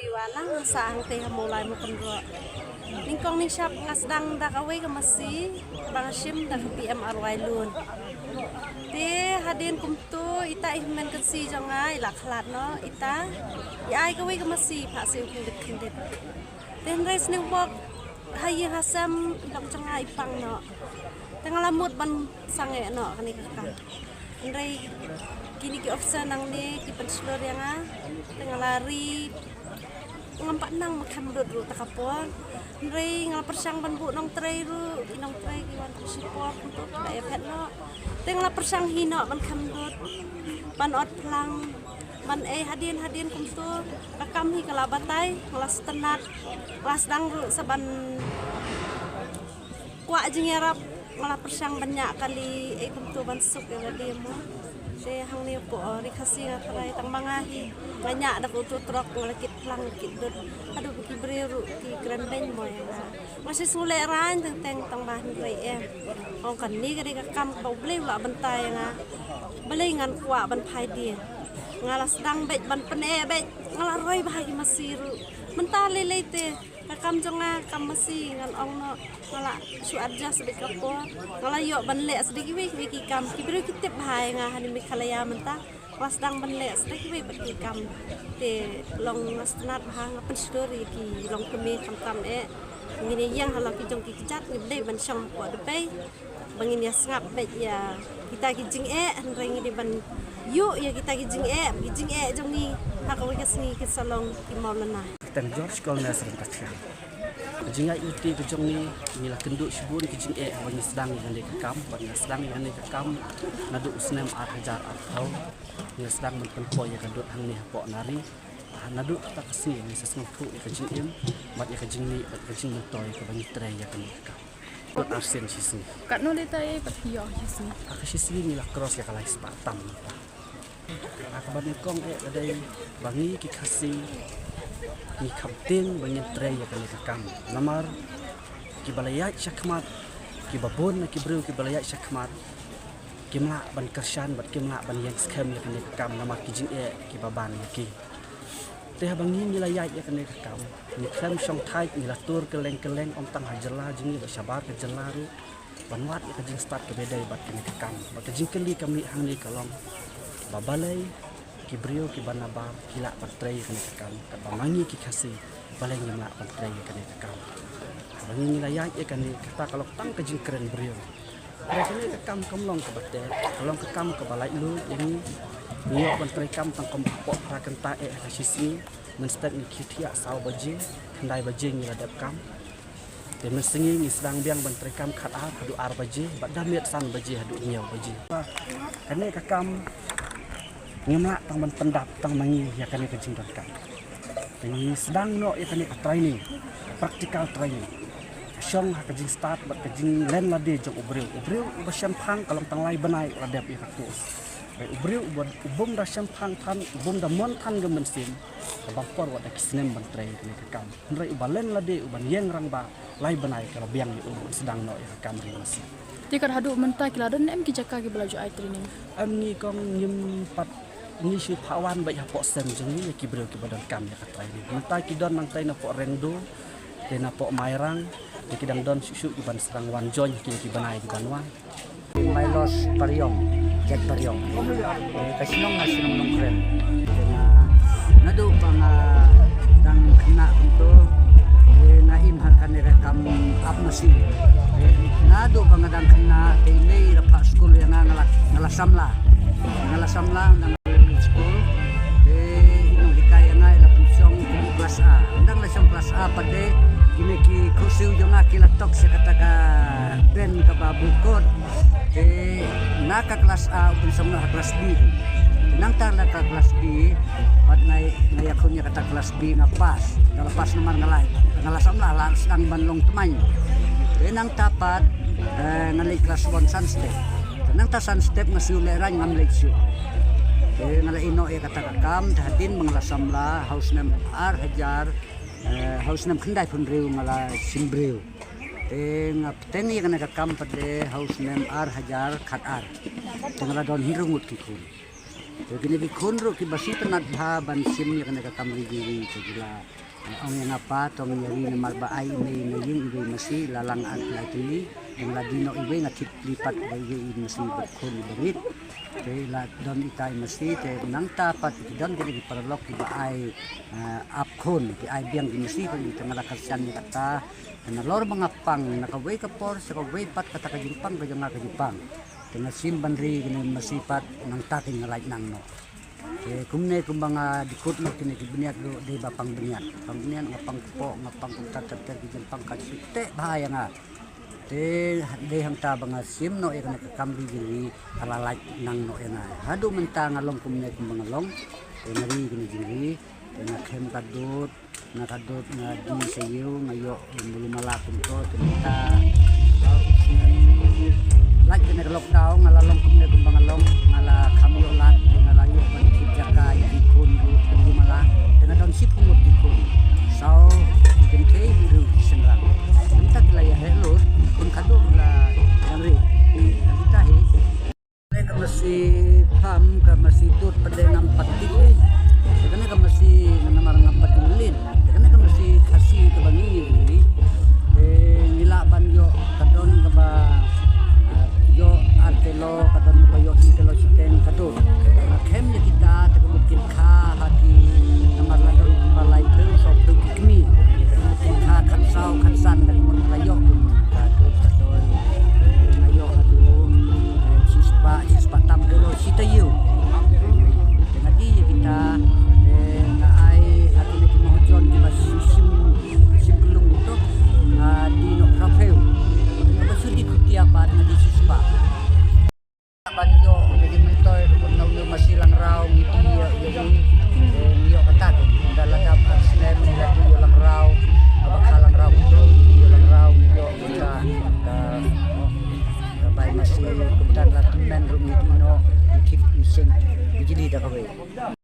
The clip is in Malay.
iwana sang teh mulai mukendro. Ningkong ning syap ngasdang dak away ka masih bangsim dak PM arwai lun. Te hadin kumtu ita ihmen kasi jonga ila khlat no ita ai ka way ka masih pha siu kindet kindet. Ten res ning bok hayi hasam ilong jonga ipang no. Tengah lamut ban sange no kani kakak. Ndai kini ki opsa nang ni ki penslor yang tengah lari ngampak nang makan dulu takapon ndai ngal persang ban bu nong tray ru nong tray ki wan support untuk daya pet no tengah persang hino ban kamdut ban ot plang ban hadin kumtu kakam hi kala batai kelas tenat kelas dang ru saban kwa jingerap malah persang banyak kali kumtu ban sup ya dia mo se hang ni po rikasi ngatai tang mangahi banyak dak utu trok ngelakit plang kidut aduh ki breru ki grandeng mo ya masih sule ran teng tang bahan rei ong kan ni gari ka kam bau ble la bantai nga bale ngan kwa ban phai dia ngalas dang bet ban pene bet ngala roi bahagi masiru mentale lete kakam jonga kam masih ngan ong no ngala su adja sedek kapo ngala yo ban le sedek wi kam kibru kitip bahai nga hani mikhalaya menta was dang ban le sedek wi bagi kam te long nasnat bahang pen story ki long kemi kam ngini yang hala ki jong ki cat ni dei ban syang po de pe bangin ya ngap bet ya kita ki jing ring di ban yu ya kita ki jing jong ni hakawi ka sni ki salong ki maulana Teng George Kolna serentak. Jingai uti ke jong ni nila kenduk subun ke jing bani sedang yang dek kam bani sedang yang dek kam nadu usnem hajar atau nila sedang mentempo ya kenduk hang ni pok nari nadu tak kesi ni seseng pu ke jing mat ya ke jing ni ke jing mentoy ke bani tray ya kenduk kam. Kot arsen sisi. Kat no letai patio sisi. Aku sisi ni lah cross ya kalai Spartam. Aku bani kong adai bangi ki kasih ni kapten banyak tray ya kali kakam namar ki balayat syakmat ki babon ki bru ki balayat syakmat ki mla ban kersan bat ki mla ban yang skem ya kali kakam namar ki jing ki baban ki teh bangin ni layat ya kali kakam ni klem song thai ni latur keleng om tang hajala jing ba sabar ke jelaru ban wat ya jing start ke bedai bat kali kakam bat jing kali kami hang ni kalong babalai ki brio ki banabar kila patrai kan kakam kapamangi ki khasi balai nyamla patrai kan kakam bangi nilai ya kan kata kalau tang ke jingkren brio mereka ni kakam kamlong ke bate kalong kakam ke balai lu yang ni patrai kam tang kompok rakan ta hasisi menstek ni kitia saw baje kendai baje ni ladap kam dan mesengi ni sedang biang patrai kam khat hadu ar baje badamiat san baje hadu nyau baje kan kakam ngemlak tang ban pendap tang mangi ya kani kejing kan ini sedang no ya kani training practical training syong ha kejing start bat kejing len lade jong ubril basam phang kalong tang lai banai radap ya katus ubril ubum da syam phang than ubum da mon than gemen sim bang por wa da kisnem ban trai kani kakam nrai ubalen lade uban yeng rang ba lai banai kala biang ni sedang no ya kakam ri masih Tikar hadu mentai kiladan em ki jaka ki belaju ai training am ni kong nyim pat ni si pawan baik hapok sem jeng ni ki bro ki badan kam ya katrai ni mentai ki don nang tai na pok rendo de na pok mairang de ki dang don susu ki ban serang wan join ki banai di banwan Mailos Pariong jet Pariong kasinong nasinong nong kren nadu pang dang kena untuk naim hakan rekam ap masih nadu pang dang kena ini rapat school yang ngalasamla nang school inong dikaya nga ila pusyong kelas A ndang lasang kelas A pade gini ki kursiw yung kilatok sa kataka ben kababukot naka kelas A punsong na kelas B nang tala ka kelas B pat ngayakon niya kata kelas B nga pas nalapas naman ngalay ngalasam la lalas ang banlong tumay nang tapat ngalay kelas 1 sunstep nang ta sunstep nga siuleran ngamlay siyo ngalaino ya kata kakam dahatin mengalasam la haus nem ar hajar haus nem kendai pun riu ngala simbriu ngap teni kana kakam pade haus nem ar hajar khat ar ngala don hirungut kikun Gini di kunro ki basi penat ban sim ya kana kamri diri gila. Ang yang apa tong nyari na marbaay may naying ibay masi lalang at latili yung ladino ibay nga lipat bagay masi bakon ibagit. Kaya la don itay masi te nang tapat don gini paralok ibaay apkon ki ay biyang masi pag ito malakasan ni kata na lor mga pang nakaway ka por sa kaway pat kata kajimpang kaya nga kajimpang. Tengah simban ri gini masipat nang tating right nang no. Kumne mga dikut mo kini biniat do de ba pang biniat nga pang po nga pang tatat gidin pang kasite bahaya nga. De hang tabang nga sim no era nakakambi diri alalait nang no ena. Hadu menta ngalong kumne mga long. Nari gini diri na kem kadut nakadut na di sayo ngayo mulumalakum to tinta. Lagi kena lockdown ngalalong kumne kumbangalong ngala kamyo lat ngalayo panikit jaka ikun rumala dengan daun sipung ikun